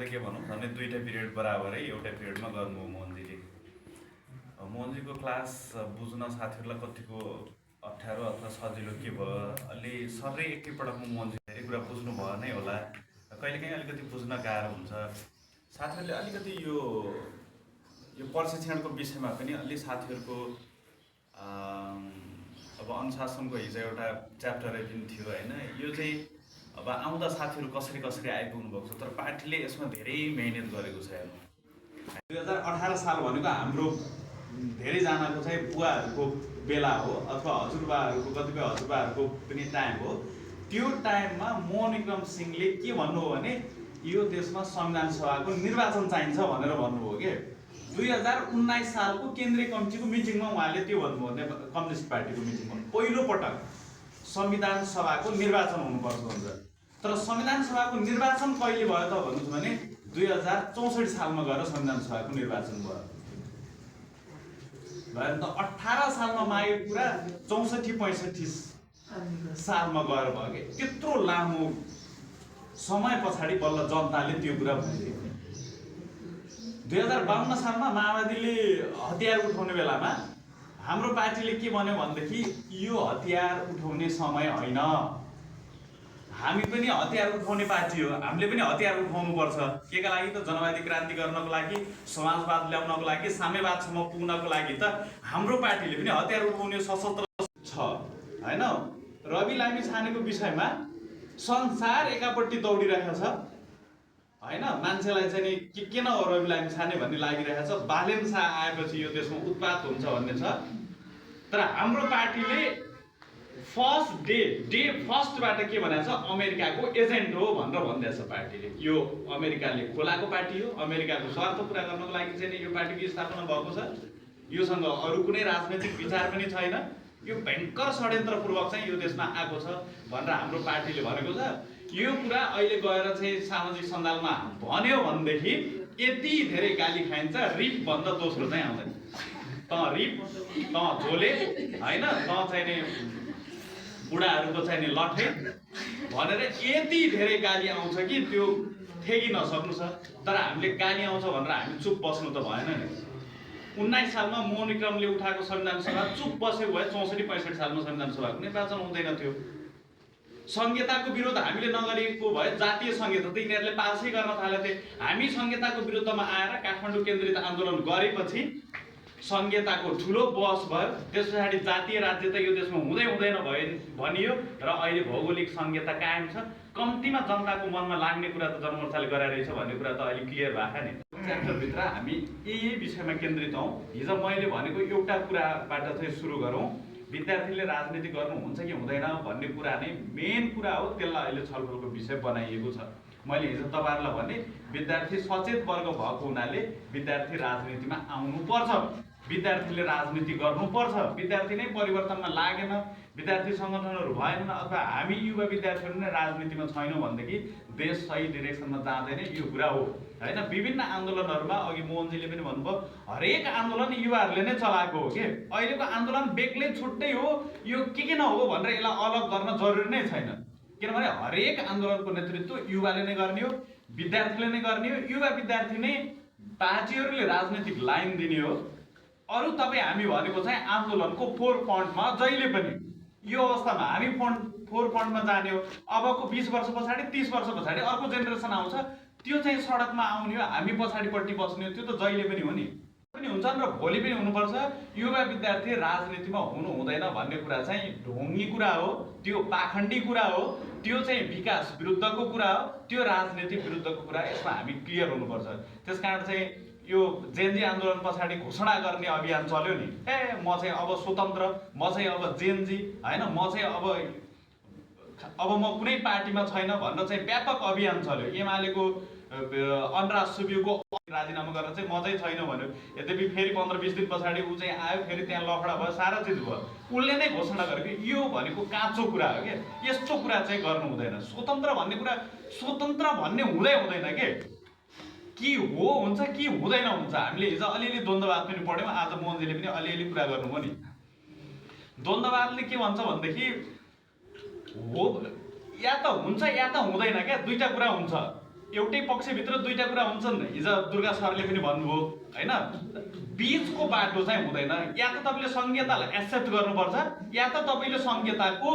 त के भनौँ झन् दुईवटा पिरियड बराबरै एउटै पिरियडमा गर्नुभयो मोहनजीले। मोहनजीको क्लास बुझ्न साथीहरूलाई कतिको अप्ठ्यारो अथवा सजिलो के भयो, अलि सबै एकैपटकमा मोहनजीले कुरा बुझ्नु भयो नै होला, कहिलेकाहीँ अलिकति बुझ्न गाह्रो हुन्छ। साथीहरूले अलिकति यो प्रशिक्षणको विषयमा पनि अलि साथीहरूको अब अनुशासनको हिजो एउटा च्याप्टरै पनि थियो होइन, यो चाहिँ अब आउँदा साथीहरू कसरी कसरी आइपुग्नु भएको छ, तर पार्टीले यसमा धेरै मेहनत गरेको छ। हेर्नु 2018 साल भनेको हाम्रो धेरैजनाको चाहिँ बुवाहरूको बेला हो अथवा हजुरबाहरूको कतिपय हजुरबाहरूको पनि टाइम हो। त्यो टाइममा मोहन विक्रम सिंहले के भन्नुभयो भने यो देशमा संविधान सभाको निर्वाचन चाहिन्छ भनेर भन्नुभयो के। 2019 सालको केन्द्रीय कमिटीको मिटिङमा उहाँले त्यो भन्नुभयो, कम्युनिस्ट पार्टीको मिटिङमा पहिलो पटक संविधान सभाको निर्वाचन हुनुपर्छ भन्छ। तर संविधान सभाको निर्वाचन कहिले भयो त भन्नुहुन्छ भने 2064 सालमा गएर संविधान सभाको निर्वाचन भयो। भएन त 18 सालमा मागेको कुरा 64-65 सालमा गएर भयो कि। त्यत्रो लामो समय पछाडि बल्ल जनताले त्यो कुरा बुझ्यो। 2052 सालमा माओवादीले हतियार उठाउने बेलामा हाम्रो पार्टीले के भन्यो भनेदेखि यो हतियार उठाउने समय होइन, हामी पनि हतियार उठाउने पार्टी हो, हामीले पनि हतियार उठाउनुपर्छ। केका लागि त जनवादी क्रान्ति गर्नको लागि, समाजवाद ल्याउनको लागि, साम्यवादसम्म पुग्नको लागि त हाम्रो पार्टीले पनि हतियार उठाउने सशस्त्र छ होइन। रवि लामिछानेको विषयमा संसार एकापट्टि दौडिरहेको छ होइन, मान्छेलाई चाहिँ नि किन रवि लामिछाने भन्ने लागिरहेको छ। बालेन शाह आएपछि यो देशमा उत्पात हुन्छ भन्ने छ। तर हाम्रो पार्टीले डे फर्स्टबाट के भनेको छ, अमेरिकाको एजेन्ट हो भनेर भनिदिएको छ पार्टीले। यो अमेरिकाले खोलाको पार्टी हो, अमेरिकाको स्वार्थ पुरा गर्नको लागि चाहिँ यो पार्टीको स्थापना भएको छ। योसँग अरू कुनै राजनैतिक विचार पनि छैन। यो भयङ्कर षड्यन्त्रपूर्वक चाहिँ यो देशमा आएको छ भनेर हाम्रो पार्टीले भनेको छ। यो कुरा अहिले गएर चाहिँ सामाजिक सञ्जालमा भन्यो भनेदेखि यति धेरै गाली खाइन्छ, रिप भन्दा दोस्रो चाहिँ आउँदैन। त रिप त झोले होइन, त चाहिँ नि बुढाहरूको चाहिँ नि लठे भनेर यति धेरै गाली आउँछ कि त्यो ठेगी नसक्नु छ। तर हामीले गाली आउँछ भनेर हामी चुप बस्नु त भएन नि। 19 सालमा मोहन विक्रमले उठाएको संविधान सभा चुप बसेको भए 64-65 सालमा संविधान सभाको निर्वाचन हुँदैन थियो। संहिताको विरोध हामीले नगरेको भए जातीय संहिता त यिनीहरूले पासै गर्न थालेथे। हामी संहिताको विरुद्धमा आएर काठमाडौँ केन्द्रित आन्दोलन गरेपछि संहिताको ठुलो बहस भयो। त्यस पछाडि जातीय राज्य त यो देशमा हुँदैन भनियो र अहिले भौगोलिक संहिता कायम छ। कम्तीमा जनताको मनमा लाग्ने कुरा त जनमोर्चाले गराइरहेछ भन्ने कुरा त अहिले क्लियर भएको नि। च्याप्टरभित्र हामी यही विषयमा केन्द्रित हौँ। हिजो मैले भनेको एउटा कुराबाट चाहिँ सुरु गरौँ, विद्यार्थीले राजनीति गर्नुहुन्छ कि हुँदैन भन्ने कुरा नै मेन कुरा हो। त्यसलाई अहिले छलफलको विषय बनाइएको छ। मैले हिजो तपाईँहरूलाई भने विद्यार्थी सचेत वर्ग भएको हुनाले विद्यार्थी राजनीतिमा आउनुपर्छ, विद्यार्थीले राजनीति गर्नुपर्छ। विद्यार्थी नै परिवर्तनमा लागेन, विद्यार्थी सङ्गठनहरू भएन अथवा हामी युवा विद्यार्थीहरू नै राजनीतिमा छैनौँ भनेदेखि देश सही डिरेक्सनमा जाँदैन, यो कुरा हो होइन। विभिन्न आन्दोलनहरूमा अघि मोहनजीले पनि भन्नुभयो, हरेक आन्दोलन युवाहरूले नै चलाएको हो कि। अहिलेको आन्दोलन बेग्लै छुट्टै हो, यो के नहो भनेर यसलाई अलग गर्न जरुरी नै छैन। किनभने हरेक आन्दोलनको नेतृत्व युवाले नै गर्ने हो, विद्यार्थीले नै गर्ने हो। युवा विद्यार्थी नै पार्टीहरूले राजनीतिक लाइन दिने हो। अरू तपाईँ हामी भनेको चाहिँ आन्दोलनको फोर फ्रन्टमा जहिले पनि यो अवस्थामा हामी फोर फ्रन्टमा जाने हो। अबको 20 वर्ष पछाडि 30 वर्ष पछाडि अर्को जेनेरेसन आउँछ, त्यो चाहिँ सडकमा आउने हो, हामी पछाडिपट्टि बस्ने हो। त्यो त जहिले पनि हो नि, पनि हुन्छन् र भोलि पनि हुनुपर्छ। युवा विद्यार्थी राजनीतिमा हुनु हुँदैन भन्ने कुरा चाहिँ ढोङ्गी कुरा हो, त्यो पाखण्डी कुरा हो, त्यो चाहिँ विकास विरुद्धको कुरा हो, त्यो राजनीति विरुद्धको कुरा। यसमा हामी क्लियर हुनुपर्छ। त्यसकारण चाहिँ यो जेनजी आन्दोलन पछाडि घोषणा गर्ने अभियान चल्यो नि, म चाहिँ अब स्वतन्त्र, म चाहिँ अब जेनजी होइन, म चाहिँ अब म कुनै पार्टीमा छैन भनेर चाहिँ व्यापक अभियान चल्यो। एमालेको अनुराग सुब्यूको राजीनामा गरेर चाहिँ म चाहिँ छैन भन्यो। यद्यपि फेरि 15-20 दिन पछाडि ऊ चाहिँ आयो, फेरि त्यहाँ लफडा भयो, सारा चिज भयो। उसले नै घोषणा गर्यो कि यो भनेको काँचो कुरा हो कि, यस्तो कुरा चाहिँ गर्नु हुँदैन। स्वतन्त्र भन्ने कुरा स्वतन्त्र भन्ने हुँदैन कि हो हुन्छ कि हुँदैन हुन्छ। हामीले हिजो अलिअलि द्वन्द्ववाद पनि पढ्यौँ, आज मोहनजीले पनि अलिअलि कुरा गर्नुभयो नि। द्वन्द्ववादले के भन्छ भनेदेखि हो या त हुन्छ या त हुँदैन क्या, दुईटा कुरा हुन्छ। एउटै पक्षभित्र दुईटा कुरा हुन्छन्। हिजो दुर्गा सरले पनि भन्नुभयो हैन, बीचको बाटो चाहिँ हुँदैन। या त तपाईले संहितालाई एक्सेप्ट गर्नुपर्छ या त तपाईले संहिताको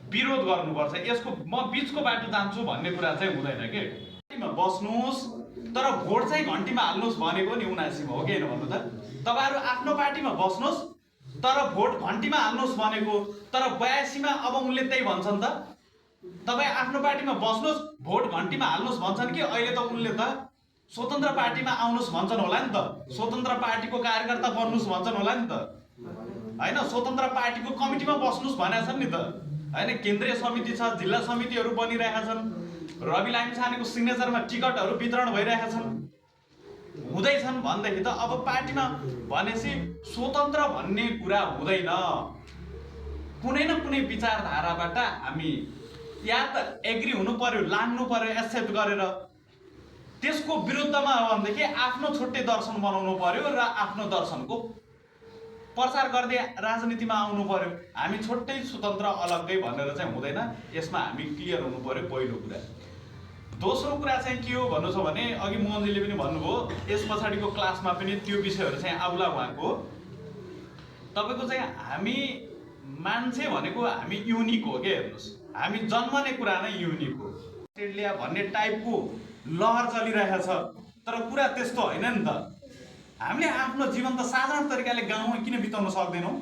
विरोध गर्नुपर्छ। यसको म बीचको बाटो जान्छु भन्ने कुरा चाहिँ हुँदैन के। बस्नुहोस् तर भोट चाहिँ घन्टीमा हाल्नुहोस् भनेको नि 79 हो कि हैन भन्नु त। तपाईहरु आफ्नो पार्टीमा बस्नुहोस् तर भोट घन्टीमा हाल्नुहोस् भनेको, तर 82 मा अब उनले त्यही भन्छन् त। तपाईं आफ्नो पार्टीमा बस्नुहोस् भोट घन्टीमा हाल्नुहोस् भन्छन् कि अहिले त उनले त स्वतन्त्र पार्टीमा आउनुहोस् भन्छन् होला नि त। स्वतन्त्र पार्टीको कार्यकर्ता बन्नुहोस् भन्छन् होला नि त हैन। स्वतन्त्र पार्टीको कमिटीमा बस्नुहोस् भनेका छन् नि त हैन। केन्द्रीय समिति छ, जिल्ला समितिहरू बनिरहेका छन्, रवि लामिछानेको सिग्नेचरमा टिकटहरू वितरण भइरहेका छन्, हुँदैछन् भन्दाखेरि त अब पार्टीमा भनेपछि स्वतन्त्र भन्ने कुरा हुँदैन। कुनै न कुनै विचारधाराबाट हामी या त एग्री हुनु पर्यो, लाग्नु पर्यो एक्सेप्ट गरेर, त्यसको विरुद्धमा हो भनेदेखि आफ्नो छुट्टै दर्शन बनाउनु पर्यो र आफ्नो दर्शनको प्रचार गर्दै राजनीतिमा आउनु पर्यो। हामी छुट्टै स्वतन्त्र अलग्गै भनेर चाहिँ हुँदैन। यसमा हामी क्लियर हुनु पर्यो पहिलो कुरा। दोस्रो कुरा चाहिँ के हो भन्नु छ भने अघि मोहनजीले पनि भन्नुभयो, यस पछाडिको क्लासमा पनि त्यो विषयहरू चाहिँ आउला उहाँको। तपाईको चाहिँ हामी मान्छे भनेको हामी युनिक हो के। हेर्नुस्, हामी जन्मने कुरा नै युनिक हो। अस्ट्रेलिया भन्ने टाइपको लहर चलिरहेछ तर कुरा त्यस्तो होइन नि त। हामीले आफ्नो जीवन त साधारण तरिकाले गाउँमा किन बिताउन सक्दैनौँ?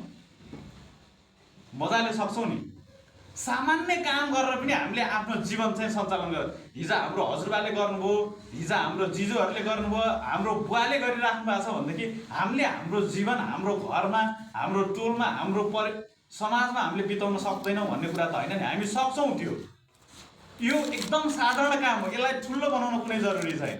मजाले सक्छौँ नि। सामान्य काम गरेर पनि हामीले आफ्नो जीवन चाहिँ सञ्चालन गर। हिजो हाम्रो हजुरबाले गर्नुभयो, हिजो हाम्रो जिजुहरूले गर्नुभयो, हाम्रो बुवाले गरिराख्नु भएको छ भनेदेखि हामीले हाम्रो जीवन हाम्रो घरमा, हाम्रो टोलमा, हाम्रो समाजमा हामीले बिताउन सक्दैनौँ भन्ने कुरा त होइन नि। हामी सक्छौँ। त्यो यो एकदम साधारण काम हो। यसलाई ठुलो बनाउन कुनै जरुरी छैन।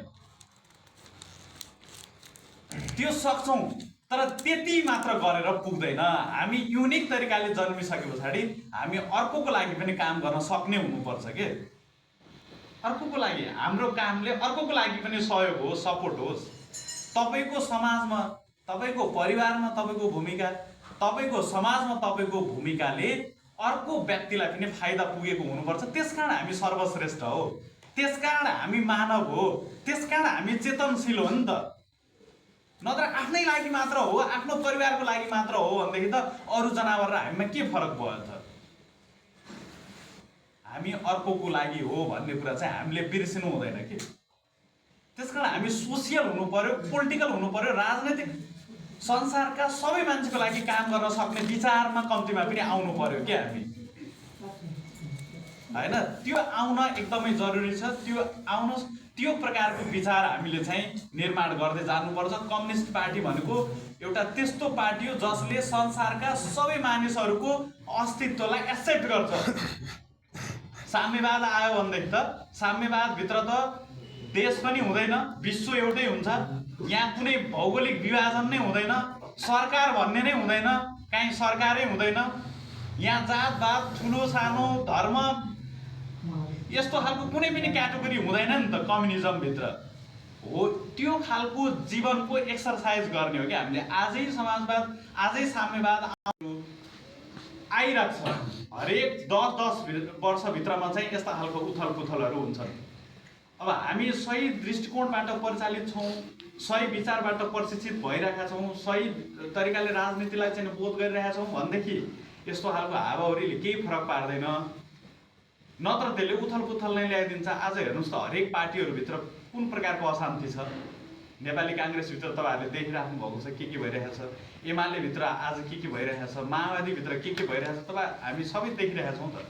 त्यो सक्छौँ तर त्यति मात्र गरेर पुग्दैन। हामी युनिक तरिकाले जन्मिसके पछाडि हामी अर्कोको लागि पनि काम गर्न सक्ने हुनुपर्छ के। अर्कोको लागि हाम्रो कामले अर्कोको लागि पनि सहयोग होस्, सपोर्ट होस्। तपाईको समाजमा, तपाईको परिवारमा तपाईको भूमिका, तपाईको समाजमा तपाईको भूमिकाले अर्को व्यक्तिलाई पनि फाइदा पुगेको हुनुपर्छ। त्यसकारण हामी सर्वश्रेष्ठ हो, त्यसकारण हामी मानव हो, त्यसकारण हामी चेतनशील हो नि त। नत्र आफ्नै लागि मात्र हो, आफ्नो परिवारको लागि मात्र हो भनेदेखि त अरू जनावर र हामीमा के फरक भयो त? हामी अर्कोको लागि हो भन्ने कुरा चाहिँ हामीले बिर्सिनु हुँदैन के। त्यसकारण हामी सोसियल हुनु पर्यो, पोलिटिकल हुनु पर्यो, राजनैतिक संसारका सबै मान्छेको लागि काम गर्न सक्ने विचारमा कम्तीमा पनि आउनु पर्यो के हामी हैन। त्यो आउन एकदमै जरुरी छ। त्यो आउनुहोस्, त्यो प्रकारको विचार हामीले चाहिँ निर्माण गर्दै जानुपर्छ। कम्युनिस्ट पार्टी भनेको एउटा त्यस्तो पार्टी हो जसले संसारका सबै मानिसहरूको अस्तित्वलाई एक्सेप्ट गर्छ। साम्यवाद आयो भनेदेखि त साम्यवादभित्र त देश पनि हुँदैन, विश्व एउटै हुन्छ। यहाँ कुनै भौगोलिक विभाजन नै हुँदैन, सरकार भन्ने नै हुँदैन, कहीँ सरकारै हुँदैन। यहाँ जातपात, ठुलो सानो, धर्म यस्तो खालको कुनै पनि क्याटेगोरी हुँदैन नि त कम्युनिजमभित्र हो। त्यो खालको जीवनको एक्सर्साइज गर्ने हो कि हामीले। आजै समाजवाद, आजै साम्यवाद आइरहेको छ। हरेक 10-10 वर्षभित्रमा चाहिँ यस्ता खालको उथल पुथलहरू हुन्छन्। अब हामी सही दृष्टिकोणबाट परिचालित छौँ, सही विचारबाट प्रशिक्षित भइरहेका छौँ, सही तरिकाले राजनीतिलाई चाहिँ बोध गरिरहेका छौँ भनेदेखि यस्तो खालको हावाहुरीले केही फरक पार्दैन। नत्र त्यसले उथल पुथल नै ल्याइदिन्छ। आज हेर्नुहोस् त हरेक पार्टीहरूभित्र कुन प्रकारको अशान्ति छ। नेपाली काङ्ग्रेसभित्र तपाईँहरूले देखिराख्नु भएको छ के भइरहेको छ। एमाले भित्र आज के भइरहेको छ, माओवादीभित्र के भइरहेको छ तपाईँ हामी सबै देखिरहेका छौँ त।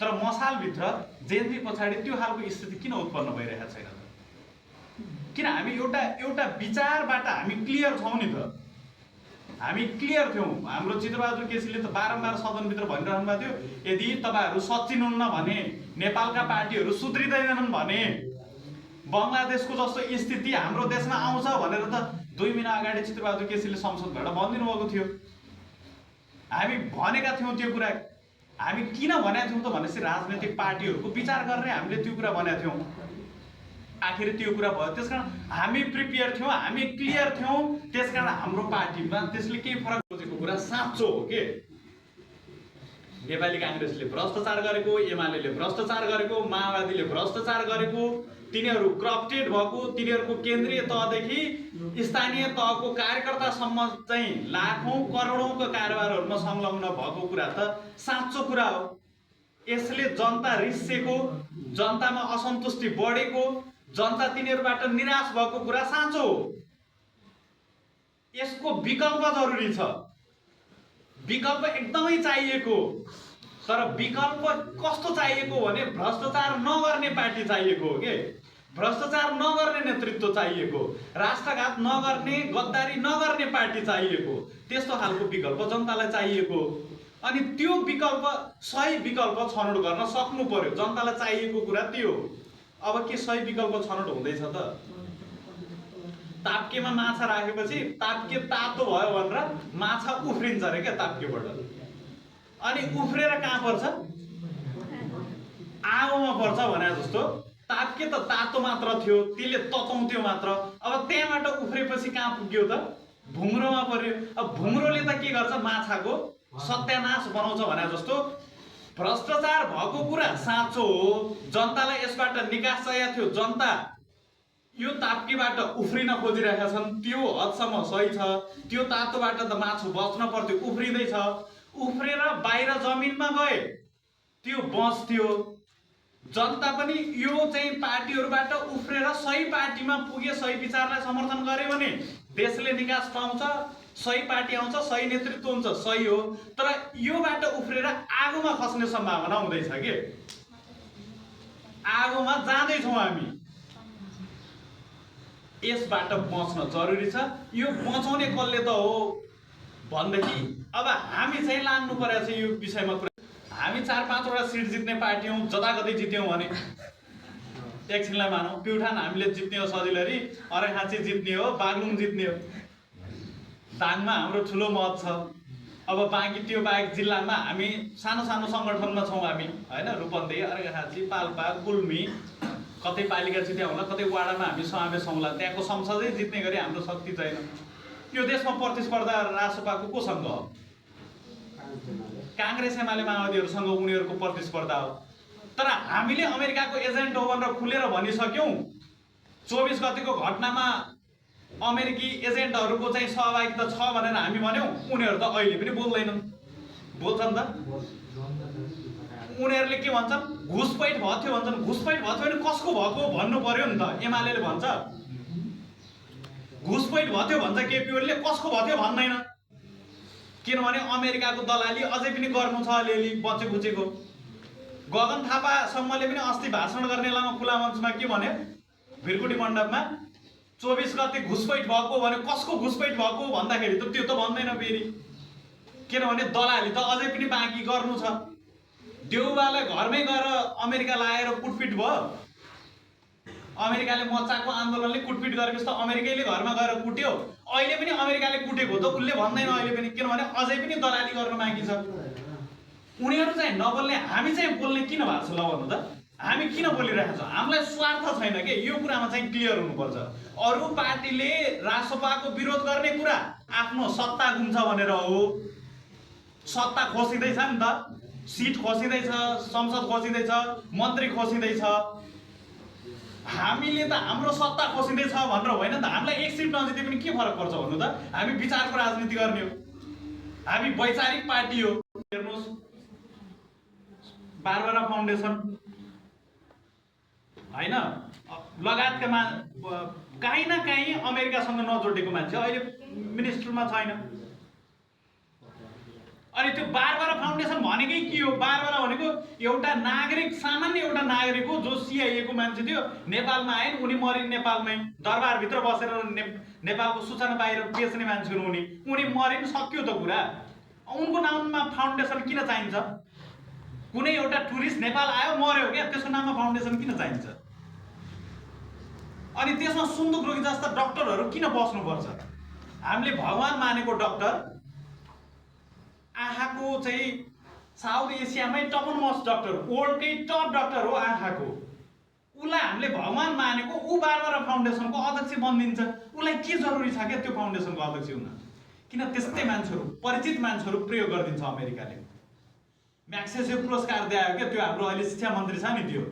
तर मसालभित्र जेनजी पछाडि त्यो खालको स्थिति किन उत्पन्न भइरहेको छैन त? किन हामी एउटा विचारबाट हामी क्लियर छौँ नि त। हामी क्लियर थियौँ। हाम्रो चित्रबहादुर केसीले त बारम्बार सदनभित्र भनिरहनु भएको थियो, यदि तपाईँहरू सच्चिनुहुन्न भने, नेपालका पार्टीहरू सुध्रिँदैनन् भने बङ्गलादेशको जस्तो स्थिति हाम्रो देशमा आउँछ भनेर त 2 महिना अगाडि चित्रबहादुर केसीले संसदबाट भनिदिनु भएको थियो। हामी भनेका थियौँ त्यो कुरा। हामी किन भनेका थियौँ त भनेपछि राजनैतिक पार्टीहरूको विचार गरेर हामीले त्यो कुरा भनेका थियौँ। आखिर त्यो कुरा भयो। त्यसकारण हामी प्रिपेयर थियौँ, हामी क्लियर थियौँ। त्यसकारण हाम्रो पार्टीमा त्यसले केही फरक खोजेको कुरा साँचो हो के। नेपाली काङ्ग्रेसले भ्रष्टाचार गरेको, एमाले भ्रष्टाचार गरेको, माओवादीले भ्रष्टाचार गरेको, तिनीहरू करप्टेड भएको, तिनीहरूको केन्द्रीय तहदेखि स्थानीय तहको कार्यकर्तासम्म चाहिँ लाखौँ करोडौँको कारोबारहरूमा संलग्न भएको कुरा त साँचो कुरा हो। यसले जनता रिसेको, जनतामा असन्तुष्टि बढेको, जनता तिनीहरूबाट निराश भएको कुरा साँचो हो। यसको विकल्प जरुरी छ, विकल्प एकदमै चाहिएको। तर विकल्प कस्तो चाहिएको भने भ्रष्टाचार नगर्ने पार्टी चाहिएको हो के, भ्रष्टाचार नगर्ने नेतृत्व चाहिएको, राष्ट्रघात नगर्ने, गद्दारी नगर्ने पार्टी चाहिएको। त्यस्तो खालको विकल्प जनतालाई चाहिएको। अनि त्यो विकल्प, सही विकल्प छनौट गर्न सक्नु पर्यो। जनतालाई चाहिएको कुरा त्यो। अब के सही विकल्प छनौट हुँदैछ त? ताप्केमा माछा राखेपछि ताप्के तातो भयो भनेर माछा उफ्रिन्छ अरे क्या ताप्केबाट। अनि उफ्रेर कहाँ पर्छ? आगोमा पर्छ भने जस्तो। ताप्के त तातो मात्र थियो, त्यसले तताउँथ्यो मात्र। अब त्यहाँबाट उफ्रेपछि कहाँ पुग्यो त? भुङ्रोमा पर्यो। अब भुङ्रोले त के गर्छ? माछाको सत्यानाश बनाउँछ भने जस्तो। भ्रष्टाचार भएको कुरा साँचो हो, जनतालाई यसबाट निकास चाहिएको थियो। जनता यो ताप्केबाट उफ्रिन खोजिरहेका छन्, त्यो हदसम्म सही छ। त्यो तातोबाट त माछा बच्न पर्थ्यो, उफ्रिँदैछ। उफ्रेर बाहिर जमिनमा गए त्यो बच्थ्यो। जनता पनि यो चाहिँ पार्टीहरूबाट उफ्रेर सही पार्टीमा पुगे, सही विचारलाई समर्थन गरे भने देशले निकास पाउँछ, सही पार्टी आउँछ, सही नेतृत्व हुन्छ, सही हो। तर योबाट उफ्रेर आगोमा खस्ने सम्भावना हुँदैछ के, आगोमा जाँदैछौँ हामी। यसबाट बच्न जरुरी छ। यो बचाउने कसले त हो भनेदेखि अब हामी चाहिँ लाग्नु परेको छ यो विषयमा कुरा। हामी 4-5 सिट जित्ने पार्टी हौँ, जताकतै जित्यौँ भने एकछिनलाई मानौँ प्युठान हामीले जित्ने हो सजिलरी, अर्घाखाँची जित्ने हो, बागलुङ जित्ने हो, दाङमा हाम्रो ठुलो मत छ। अब बाँकी त्यो बाहेक जिल्लामा हामी सानो सानो सङ्गठनमा छौँ हामी, होइन? रूपन्देही, अर्घाखाँची, पाल्पा, गुल्मी, कतै पालिका जित्या होला, कतै वाडामा हामी समावेश हौँला। त्यहाँको संसदै जित्ने गरी हाम्रो शक्ति छैन। यो देशमा प्रतिस्पर्धा रासपाको कोसँग हो? काङ्ग्रेस एमाले माओवादीहरूसँग उनीहरूको प्रतिस्पर्धा हो। तर हामीले अमेरिकाको एजेन्ट हो भनेर खुलेर भनिसक्यौँ। 24 गतिको घटनामा अमेरिकी एजेन्टहरूको चाहिँ सहभागिता छ भनेर हामी भन्यौँ। उनीहरू त अहिले पनि बोल्दैनन्। बोल्छन् त? उनीहरूले के भन्छन्? घुसपैठ भएको थियो भन्छन्। घुसपैठ भएको थियो भने कसको भएको भन्नु पर्यो नि त। एमाले भन्छ घुसपैठ भएको थियो भन्छ, केपी ओलीले कसको भएको थियो भन्दैन। किनभने अमेरिकाको दलाली अझै पनि गर्नु छ अलिअलि बचेखुचेको। गगन थापासम्मले पनि अस्ति भाषण गर्ने बेलामा खुला मञ्चमा के भन्यो? भिरकुटी मण्डपमा 24 गते घुसपैठ भएको भने कसको घुसपैठ भएको भन्दाखेरि त त्यो त भन्दैन फेरि। किनभने दलाली त अझै पनि बाँकी गर्नु छ। देउबालाई घरमै गएर अमेरिका लाएर कुटपिट भयो। अमेरिकाले मच्चाको आन्दोलनले कुटपिट गरेपछि त अमेरिकैले घरमा गएर कुट्यो। अहिले पनि अमेरिकाले कुटेको त उसले भन्दैन अहिले पनि, किनभने अझै पनि दलाली गर्न बाँकी छ। उनीहरू चाहिँ नबोल्ने, हामी चाहिँ बोल्ने किन भएको छ ल भन्नु त? हामी किन बोलिरहेका छौँ? हामीलाई स्वार्थ छैन के, यो कुरामा चाहिँ क्लियर हुनुपर्छ। अरू पार्टीले रासपाको विरोध गर्ने कुरा आफ्नो सत्ता गुम्छ भनेर हो। सत्ता खोसिँदैछ नि त, सिट खोसिँदैछ, संसद खोसिँदैछ, मन्त्री खोसिँदैछ। हामीले त हाम्रो सत्ता खोसिँदैछ भनेर होइन नि त। हामीलाई एक सिट नजिते पनि के फरक पर्छ भन्नु त? हामी विचारको राजनीति गर्ने हो, हामी वैचारिक पार्टी हो। हेर्नुहोस्, बारबारा फाउन्डेसन होइन, लगायतका काहीँ न काहीँ अमेरिकासँग नजोडेको मान्छे अहिले मिनिस्टरमा छैन। अनि त्यो बारबारा फाउन्डेसन भनेकै के हो? बारबारा भनेको एउटा नागरिक, सामान्य एउटा नागरिक हो जो सिआइए को मान्छे थियो, नेपालमा आए, उनी मरिन् नेपालमै, दरबारभित्र बसेर नेपालको सूचना बाहिर बेच्ने मान्छे हुन् उनी मरिन्, सक्यो त कुरा। उनको नाममा फाउन्डेसन किन चाहिन्छ? कुनै एउटा टुरिस्ट नेपाल आयो मर्यो क्या, त्यसको नाममा फाउन्डेसन किन चाहिन्छ? अनि त्यसमा सुन्दुक रोगी जस्ता डक्टरहरू किन बस्नुपर्छ? हामीले भगवान मानेको डक्टर, आँखाको चाहिँ साउथ एसियामै टप मोस्ट डक्टर, वर्ल्डकै टप डक्टर हो आँखाको, उसलाई हामीले भगवान मानेको, ऊ बारबारा फाउन्डेसनको अध्यक्ष बनिदिन्छ। उसलाई के जरुरी छ क्या त्यो फाउन्डेसनको अध्यक्ष हुन? किन त्यस्तै मान्छेहरू, परिचित मान्छेहरू प्रयोग गरिदिन्छ अमेरिकाले। म्याग्सेसे पुरस्कार दियो क्या त्यो हाम्रो अहिले शिक्षा मन्त्री छ नि त्यो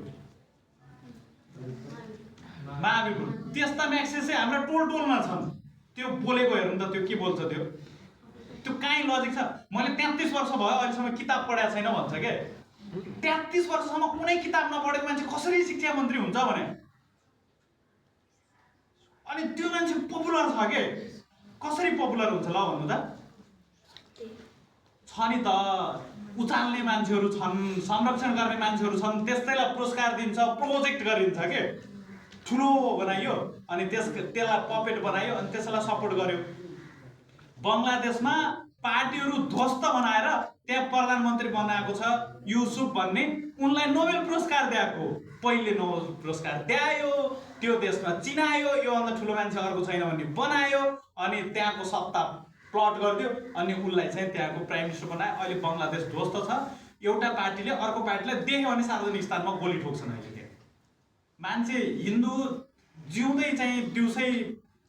महाविपुल त्यस्ता म्याग्सेसे हाम्रा टोलमा छन् त्यो बोलेको हेर्नु त त्यो के बोल्छ त्यो काहीँ लजिक छ मैले 33 वर्ष भयो अहिलेसम्म किताब पढाएको छैन भन्छ के 33 वर्षसम्म कुनै किताब नपढेको मान्छे कसरी शिक्षा मन्त्री हुन्छ भने अनि त्यो मान्छे पपुलर छ के कसरी पपुलर हुन्छ ल भन्नु त छ नि त उचाल्ने मान्छेहरू छन् संरक्षण गर्ने मान्छेहरू छन् त्यसैलाई पुरस्कार दिन्छ प्रोजेक्ट गरिन्छ के ठुलो बनाइयो अनि त्यसलाई पपेट बनायो अनि त्यसलाई सपोर्ट गर्यो बङ्गलादेशमा पार्टीहरू ध्वस्त बनाएर त्यहाँ प्रधानमन्त्री बनाएको छ युसुफ भन्ने उनलाई नोबेल पुरस्कार दिएको पहिले नोबेल पुरस्कार दियो त्यो देशमा चिनायो योभन्दा ठुलो मान्छे अर्को छैन भन्ने बनायो अनि त्यहाँको सत्ता प्लट गरिदियो अनि उनलाई चाहिँ त्यहाँको प्राइम मिनिस्टर बनायो अहिले बङ्गलादेश ध्वस्त छ एउटा पार्टीले अर्को पार्टीलाई देख्यो भने सार्वजनिक स्थानमा गोली ठोक्छन् अहिले त्यहाँ मान्छे हिन्दू जिउँदै चाहिँ दिउँसै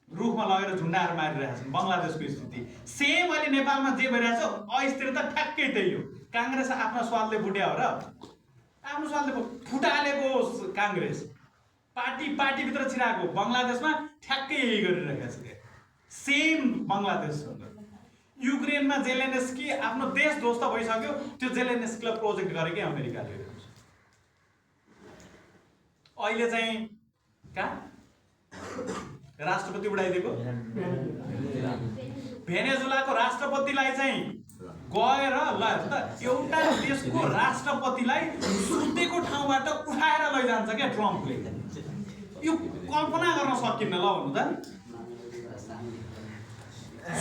रुखमा लगेर झुन्डाएर मारिरहेका छन् बङ्गलादेशको स्थिति सेम अहिले नेपालमा जे भइरहेछ अस्थिरता ठ्याक्कै त्यही हो काङ्ग्रेस आफ्नो स्वादले फुट्या हो र आफ्नो स्वादले फुटालेको काङ्ग्रेस पार्टीभित्र छिराएको बङ्गलादेशमा ठ्याक्कै यही गरिरहेका छ सेम बङ्गलादेशसँग युक्रेनमा जेलेन्स्की आफ्नो देश ध्वस्त भइसक्यो त्यो जेलेन्स्कीलाई प्रोजेक्ट गरेकै अमेरिकाले अहिले चाहिँ कहाँ राष्ट्रपति उडाइदिएको भेनेजुलाको राष्ट्रपतिलाई चाहिँ गएर ल एउटा देशको राष्ट्रपतिलाई सुतेको ठाउँबाट उठाएर लैजान्छ क्या ट्रम्पले यो कल्पना गर्न सकिन्न ल भन्नु त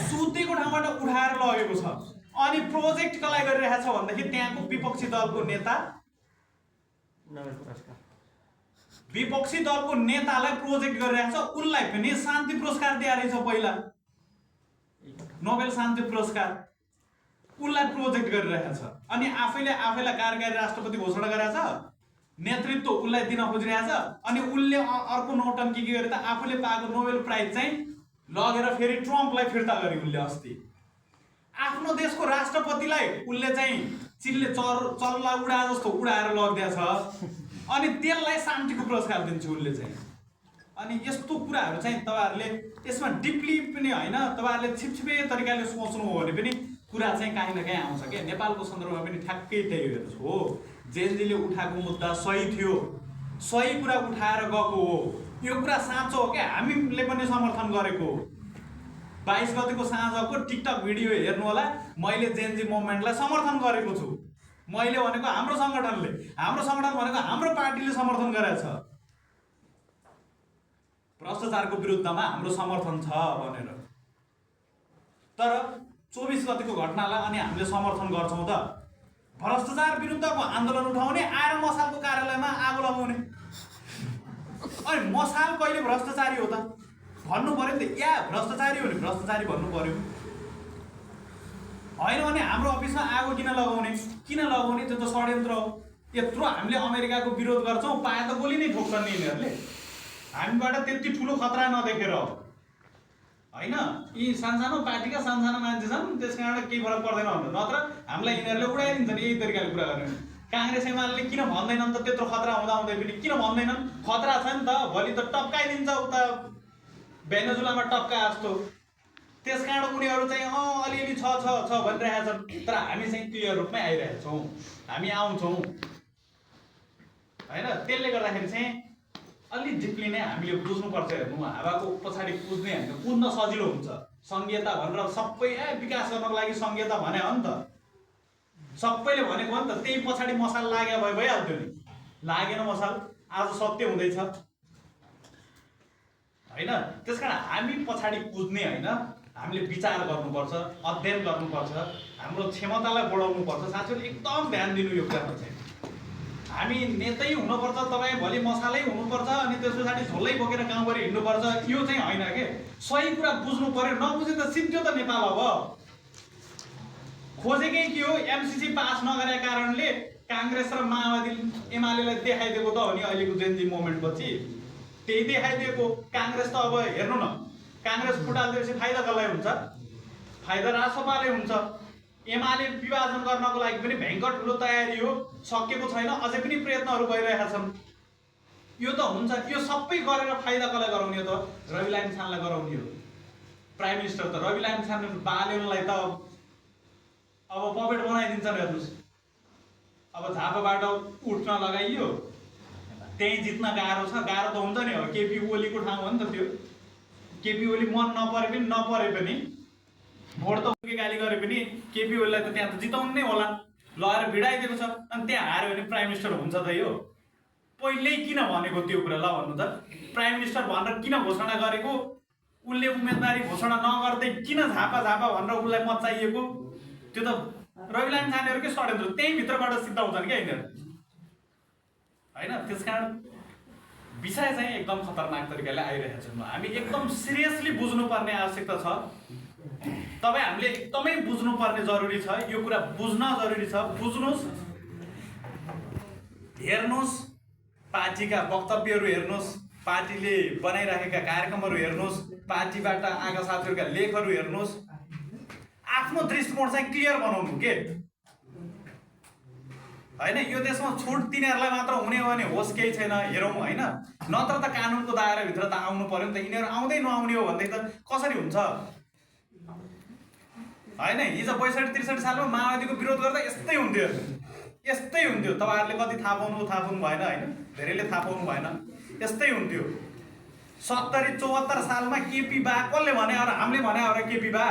सुतेको ठाउँबाट उठाएर लगेको छ अनि प्रोजेक्ट कसलाई गरिरहेको छ भन्दाखेरि त्यहाँको विपक्षी दलको नेतालाई प्रोजेक्ट गरिरहेको छ उनलाई पनि शान्ति पुरस्कार दिएर रहेछ पहिला नोबेल शान्ति पुरस्कार उनलाई प्रोजेक्ट गरिरहेको छ अनि आफैलाई कार्यकारी राष्ट्रपति घोषणा गरेको छ नेतृत्व उनलाई दिन खोजिरहेको छ अनि उनले अर्को नौटङ्की के गरे त आफूले पाएको नोबेल प्राइज चाहिँ लगेर फेरि ट्रम्पलाई फिर्ता गरे उनले अस्ति आफ्नो देशको राष्ट्रपतिलाई उनले चाहिँ चिलले चल्ला उडा जस्तो उडाएर लगिदिएछ अनि त्यसलाई शान्तिको पुरस्कार दिन्छ उनले चाहिँ अनि यस्तो कुराहरू चाहिँ तपाईहरुले यसमा डिपली पनि हैन तपाईहरुले छिपछिपे तरिकाले सोच्नु हो भने पनि कुरा चाहिँ कहीँ न कहीँ आउँछ के नेपालको सन्दर्भमा पनि ठ्याक्कै त्यही हो जेनजीले उठाएको मुद्दा सही थियो सही कुरा उठाएर गएको हो यो कुरा साँचो हो क्या हामीले पनि समर्थन गरेको 22 गतेको साँझको टिकटक भिडियो हेर्नु होला मैले जेनजी मुभमेन्टलाई समर्थन गरेको छु मैले भनेको हाम्रो संगठन भनेको हाम्रो पार्टीले समर्थन गरेछ भ्रष्टाचारको विरुद्धमा हाम्रो समर्थन छ भनेर तर 24 गतेको घटनालाई अनि हामीले समर्थन गर्छौं त भ्रष्टाचार विरुद्धको आन्दोलन उठाउने आएर मसालको कार्यालयमा आगो लगाउने अनि मसाल कहिले भ्रष्टाचारी हो त भन्नु पर्यो नि त या भ्रष्टाचारी हो नि भ्रष्टाचारी भन्नु पर्यो हैन भने हाम्रो अफिसमा आगो किन लगाउने त्यो त षड्यन्त्र हो यत्रो हामीले अमेरिकाको विरोध गर्छौं पाए त गोली नै ठोक्छन् नि यिनीहरूले हामीबाट त्यति ठुलो खतरा नदेखेर हैन यी सानसानो पार्टीका सानसानो मान्छे छन् त्यसकारण केही फरक पर्दैन भन्नु नत्र हामीलाई यिनीहरूले उडाइदिन्छन् यही तरिकाले कुरा गर्ने कांग्रेस एमाले किन भन्दैनन् त त्यत्रो खतरा हुँदै पनि किन भन्दैनन् खतरा छ नि त भोलि त टपकाइदिन्छ उता भेनेजुलामा टपका जस्तो त्यसकारण उनीहरू चाहिँ अलिअलि छ भनिरहेका छन् तर हामी चाहिँ क्लियर रूपमै आइरहेका छौं हामी आउँछौं हैन त्यसले गर्दाखेरि चाहिँ अलि डिपली नै हामीले बुझ्नुपर्छ हेर्नु हावाको पछाडी कुद्ने हैन कुद्न सजिलो हुन्छ संघीयता भनेर सबै विकास गर्नको लागि संघीयता भने हो नि त सबैले भनेको हो नि त त्यही पछाडी मसाल लाग्या भइहाल्थ्यो नि लागेन मसाल आज सत्य हुँदैछ हैन त्यसकारण हामी पछाडी कुद्ने हैन हामीले विचार गर्नुपर्छ अध्ययन गर्नुपर्छ हाम्रो क्षमतालाई बढाउनुपर्छ साथीहरु एकदम ध्यान दिनु यो कुरामा चाहिँ हामी नेतै हुनुपर्छ तपाई भोलि मसालै हुनुपर्छ अनि त्यसपछि झोलै बोकेर गाउँभरि हिड्नुपर्छ यो चाहिँ हैन के सही कुरा बुझ्नु पर्यो नबुझे त सिद्धो त नेपाल अब खोजेकै के हो एमसीसी पास नगरेका कारणले कांग्रेस र माओवादी एमालेलाई देखाइदिएको त हो नि अहिलेको जेनजी मोभमेन्ट पछि त्यही देखाइदिएको कांग्रेस त अब हेर्नु न कांग्रेस फुटाल्दैछ फाइदा कसलाई हुन्छ फाइदा रासपाले हुन्छ एमाले विभाजन गर्नको लागि पनि भयङ्कर ठुलो तयारी हो, सकेको छैन, अझै पनि प्रयत्नहरू भइरहेका छन्। यो त हुन्छ, यो सबै गरेर फाइदा कसलाई गराउने त? रवि लामिछानेलाई गराउने हो। प्राइम मिनिस्टर त रवि लामिछाने बालेनलाई त अब पपेट बनाइदिन्छन्। हेर्नुहोस्, अब झापाबाट उठ्न लगाइयो, त्यहीँ जित्न गाह्रो छ। गाह्रो त हुन्छ नि, अब केपी ओलीको ठाउँ हो नि त त्यो। केपी ओली मन नपरे पनि भोट त उनले गाली गरे पनि केपी ओलीलाई त त्यहाँ त जिताउनु नै होला, लगेर भिडाइदिएको छ। अनि त्यहाँ हार्यो भने प्राइम मिनिस्टर हुन्छ त? यो पहिल्यै किन भनेको त्यो कुरा? ल भन्नु त, प्राइम मिनिस्टर भनेर किन घोषणा गरेको? उसले उम्मेदवारी घोषणा नगर्दै किन झापा भनेर उसलाई मत चाहिएको? त्यो त रवि लामिछानेहरूकै षड्यन्त्र, त्यही भित्रबाट सिद्धाउँछन् क्या यिनीहरू, होइन? त्यसकारण विषय चाहिँ एकदम खतरनाक तरिकाले आइरहेको छ। हामी एकदम सिरियसली बुझ्नुपर्ने आवश्यकता छ। तपाईँ हामीले एकदमै बुझ्नुपर्ने जरुरी छ, यो कुरा बुझ्न जरुरी छ। बुझ्नुहोस्, हेर्नुहोस्, पार्टीका वक्तव्यहरू हेर्नुहोस्, पार्टीले बनाइराखेका कार्यक्रमहरू हेर्नुहोस्, पार्टीबाट आएका साथीहरूका लेखहरू हेर्नुहोस्। आफ्नो दृष्टिकोण चाहिँ क्लियर बनाउनु के, होइन? यो देशमा छुट तिनीहरूलाई मात्र हुने हो भने होस्, केही छैन, हेरौँ, होइन? नत्र त कानुनको दायराभित्र त आउनु पर्यो नि त। यिनीहरू आउँदै नआउने हो भनेदेखि त कसरी हुन्छ, होइन? हिजो 62-63 सालमा माओवादीको विरोध गर्दा यस्तै हुन्थ्यो, यस्तै हुन्थ्यो। तपाईँहरूले कति थाहा पाउनु भएन, होइन? धेरैले थाहा पाउनु भएन, यस्तै हुन्थ्यो। 70-74 सालमा केपी बा कसले भने? अरे हामीले भने हो र केपी बा,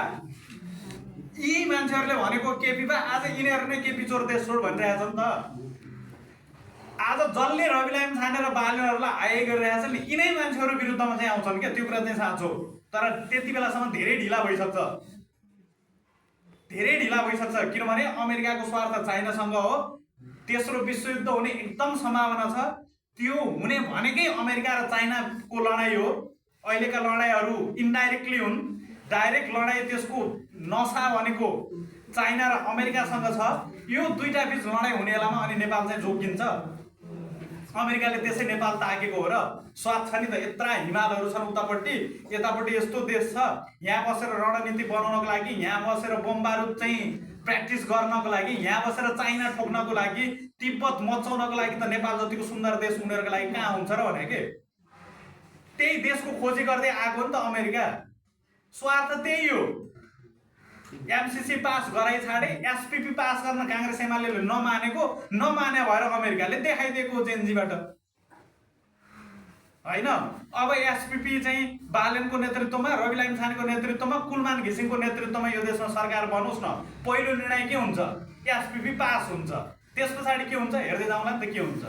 यी मान्छेहरूले भनेको केपी बा। आज यिनीहरू नै केपी चोर देश छोड भनिरहेछ नि त। आज जसले रवि लामिछाने र बालेनहरूलाई हाई गरिरहेछ नि, यिनै मान्छेहरू विरुद्धमा चाहिँ आउँछन् क्या। त्यो कुरा चाहिँ साँचो, तर त्यति बेलासम्म धेरै ढिला भइसक्छ, धेरै ढिला भइसक्छ। किनभने अमेरिकाको स्वार्थ चाइनासँग हो, तेस्रो विश्वयुद्ध हुने एकदम सम्भावना छ। त्यो हुने भनेकै अमेरिका र चाइनाको लडाइँ हो। अहिलेका लडाइँहरू इन्डाइरेक्टली हुन्, डाइरेक्ट लडाइँ त्यसको नसा भनेको चाइना र अमेरिकासँग छ। यो दुईटा बीच लडाइँ हुने बेलामा अनि नेपाल चाहिँ जोगिन्छ। अमेरिकाले त्यसै नेपाल ताकेको हो र स्वाद छ नि त। यत्रा हिमालहरू छन् उतापट्टि, यतापट्टि यस्तो देश छ। यहाँ बसेर रणनीति बनाउनको लागि, यहाँ बसेर बम बारुद चाहिँ प्र्याक्टिस गर्नको लागि, यहाँ बसेर चाइना ठोक्नको लागि, तिब्बत मचाउनको लागि त नेपाल जतिको सुन्दर देश उनीहरूको लागि कहाँ हुन्छ र भने के? त्यही देशको खोजी गर्दै आएको नि त अमेरिका। स्वार्थ त्यही हो। एमसीसी पास गराइ छाडे, एसपीपी पास गर्न काङ्ग्रेस एमालेले नमाने भएर अमेरिकाले देखाइदिएको जेनजीबाट, होइन? अब एसपीपी चाहिँ बालेनको नेतृत्वमा, रवि लामिछानेको नेतृत्वमा, कुलमान घिसिङको नेतृत्वमा यो देशमा सरकार बनोस् न। पहिलो निर्णय के हुन्छ? एसपीपी पास हुन्छ। त्यस पछाडि के हुन्छ हेर्दै जाउँला नि त के हुन्छ।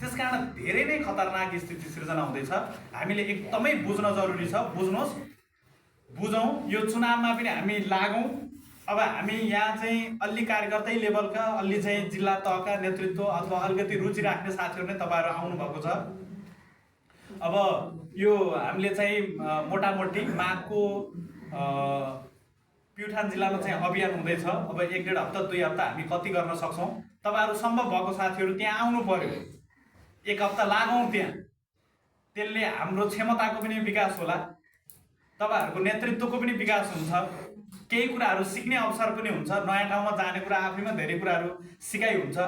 त्यसकारण धेरै नै खतरनाक स्थिति सिर्जना हुँदैछ। हामीले एकदमै बुझ्न जरुरी छ। बुझ्नुहोस्, बुझौँ, यो चुनावमा पनि हामी लागौँ। अब हामी यहाँ चाहिँ अलि कार्यकर्तै लेभलका, अलि चाहिँ जिल्ला तहका नेतृत्व अथवा अलिकति रुचि राख्ने साथीहरू नै तपाईँहरू आउनुभएको छ। अब यो हामीले चाहिँ मोटामोटी माघको प्युठान जिल्लामा चाहिँ अभियान हुँदैछ। अब 1-1.5 हप्ता 2 हप्ता हामी कति गर्न सक्छौँ? तपाईँहरू सम्भव भएको साथीहरू त्यहाँ आउनु पर्यो। 1 हप्ता लागौँ त्यहाँ, त्यसले हाम्रो क्षमताको पनि विकास होला, तपाईँहरूको नेतृत्वको पनि विकास हुन्छ, केही कुराहरू सिक्ने अवसर पनि हुन्छ। नयाँ ठाउँमा जाने कुरा आफैमा धेरै कुराहरू सिकाइ हुन्छ,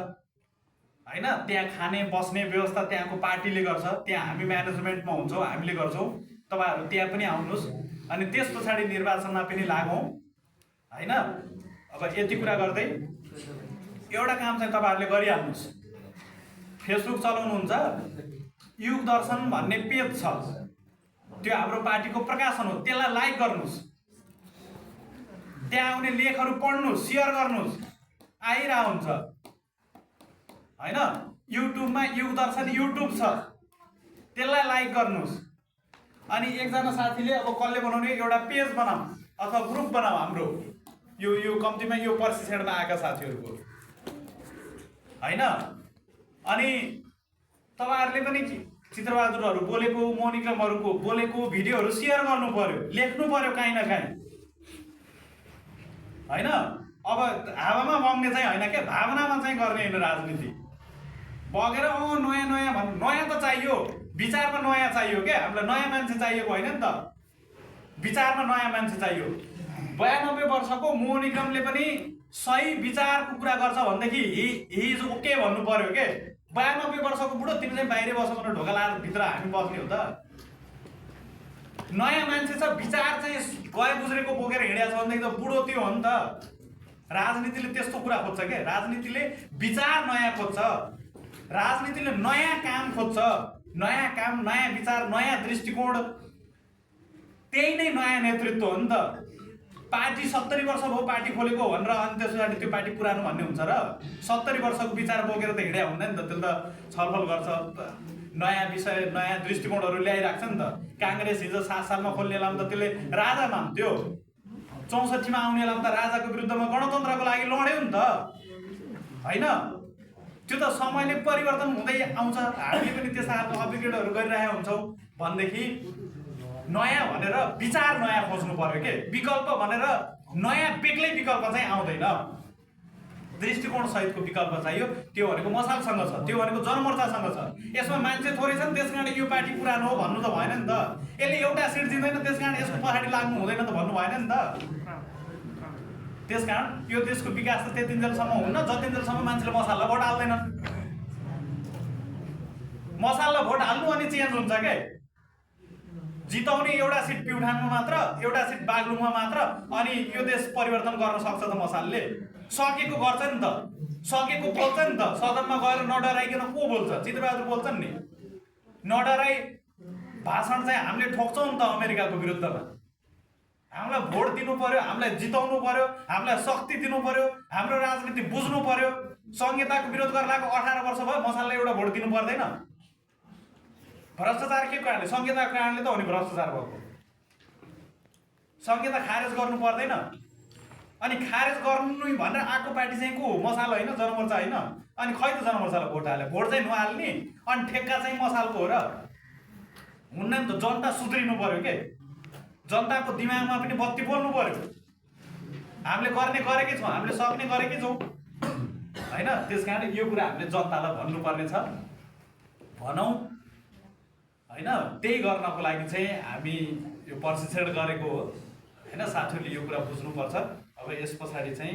होइन? त्यहाँ खाने बस्ने व्यवस्था त्यहाँको पार्टीले गर्छ, त्यहाँ हामी म्यानेजमेन्टमा हुन्छौँ, हामीले गर्छौँ। तपाईँहरू त्यहाँ पनि आउनुहोस्, अनि त्यस पछाडि निर्वाचनमा पनि लागौँ, होइन? अब यति कुरा गर्दै एउटा काम चाहिँ तपाईँहरूले गरिहाल्नुहोस्। फेसबुक चलाउनुहुन्छ, युग दर्शन भन्ने पेज छ, त्यो हाम्रो पार्टीको प्रकाशन हो, त्यसलाई लाइक गर्नुहोस्। त्यहाँ आउने लेखहरू पढ्नुहोस्, सेयर गर्नुहोस्, आइरह हुन्छ, होइन? युट्युबमा युग दर्शन युट्युब छ, त्यसलाई लाइक गर्नुहोस्। अनि एकजना साथीले अब कसले बनाउने, एउटा पेज बनाऊ अथवा ग्रुप बनाऊ हाम्रो, यो कम्तीमा यो प्रशिक्षणमा आएका साथीहरूको, होइन? अनि तपाईँहरूले पनि चित्रबहादुरहरू बोलेको, मोनिकमहरूको बोलेको भिडियोहरू सेयर गर्नु पर्यो, लेख्नु पर्यो काहीँ न काहीँ, होइन? अब हावामा बग्ने चाहिँ होइन क्या, भावनामा चाहिँ गर्ने होइन राजनीति। बगेर नयाँ भन्नु, नयाँ त चाहियो, विचारमा नयाँ चाहियो क्या। हामीलाई नयाँ मान्छे चाहिएको होइन नि त, विचारमा नयाँ मान्छे चाहियो। 92 वर्षको मोनिकमले पनि सही विचारको कुरा गर्छ भनेदेखि हि इज ओके भन्नु पर्यो के। 92 वर्षको बुढो तिमी चाहिँ बाहिर बस भनेर ढोका लाएर भित्र हामी बस्ने हो त? नयाँ मान्छे छ, विचार चाहिँ गए गुज्रेको बोकेर हिँडेको छ भनेदेखि त बुढो त्यो हो नि त। राजनीतिले त्यस्तो कुरा खोज्छ के। राजनीतिले विचार नयाँ खोज्छ, राजनीतिले नयाँ काम खोज्छ, नयाँ काम, नयाँ विचार, नयाँ दृष्टिकोण। त्यही नै नयाँ नेतृत्व हो नि त। पार्टी 70 वर्ष भयो पार्टी खोलेको भनेर अनि त्यस पछाडि त्यो पार्टी पुरानो भन्ने हुन्छ र? 70 वर्षको विचार बोकेर त हिँड्या हुँदैन नि त। त्यसले त छलफल गर्छ, नयाँ विषय, नयाँ दृष्टिकोणहरू ल्याइराख्छ नि त। काङ्ग्रेस हिजो 7 सालमा खोल्नेलाई त त्यसले राजा मान्थ्यो, 64 मा आउनेलाई त राजाको विरुद्धमा गणतन्त्रको लागि लड्यो नि त, होइन? त्यो त समयले परिवर्तन हुँदै आउँछ। हामीले पनि त्यस्ता खालको अपग्रेडहरू गरिरहेका हुन्छौँ भनेदेखि नयाँ भनेर विचार नयाँ खोज्नु पर्यो के। विकल्प भनेर नयाँ बेग्लै विकल्प चाहिँ आउँदैन, दृष्टिकोण सहितको विकल्प चाहियो। त्यो भनेको मसालसँग छ, त्यो भनेको जनमोर्चासँग छ। यसमा मान्छे थोरै छन् त्यस कारण यो पार्टी पुरानो हो भन्नु त भएन नि त। यसले एउटा सिट दिँदैन त्यस कारण यसको पछाडि लाग्नु हुँदैन त भन्नु भएन नि त। त्यस कारण यो देशको विकास त त्यतिन्जेलसम्म हुन्न जतिन्जेलसम्म मान्छेले मसाललाई भोट हाल्दैनन्। मसाललाई भोट हाल्नु अनि चेन्ज हुन्छ के। जिताउने एउटा सिट प्युठानमा मात्र, एउटा सिट बागलुङमा मात्र, अनि यो देश परिवर्तन गर्न सक्छ त मसालले? सकेको गर्छ नि त, सकेको बोल्छ नि त। सदनमा गएर नडराइकन को बोल्छ? चित्रबहादुर बोल्छन् नि। नडराई भाषण चाहिँ हामीले ठोक्छौँ नि त अमेरिकाको विरुद्धमा। हामीलाई भोट दिनु पर्यो, हामीलाई जिताउनु पर्यो, हामीलाई शक्ति दिनु पर्यो, हाम्रो राजनीति बुझ्नु पर्यो। संहिताको विरोध गर्न लागेको 18 वर्ष भयो, मसाललाई एउटा भोट दिनु पर्दैन? भ्रष्टाचार के कारणले? संहिताको कारणले त हो नि भ्रष्टाचार भएको। संहिता खारेज गर्नु पर्दैन? अनि खारेज गर्नु भनेर आएको पार्टी चाहिँ को हो? मसाल होइन, जनमोर्चा होइन। अनि खै त जनमोर्चालाई भोट हाल्यो? भोट चाहिँ नहाल्ने अनि ठेक्का चाहिँ मसालको हो र? हुन्न नि त। जनता सुध्रिनु पर्यो के। जनताको दिमागमा पनि बत्ती बोल्नु पर्यो। हामीले गर्ने गरेकै छौँ, हामीले सक्ने गरेकै छौँ, होइन? त्यस कारण यो कुरा हामीले जनतालाई भन्नुपर्ने छ, भनौँ, होइन? त्यही गर्नको लागि चाहिँ हामी यो प्रशिक्षण गरेको हो, होइन? साथीहरूले यो कुरा बुझ्नुपर्छ। अब यस पछाडि चाहिँ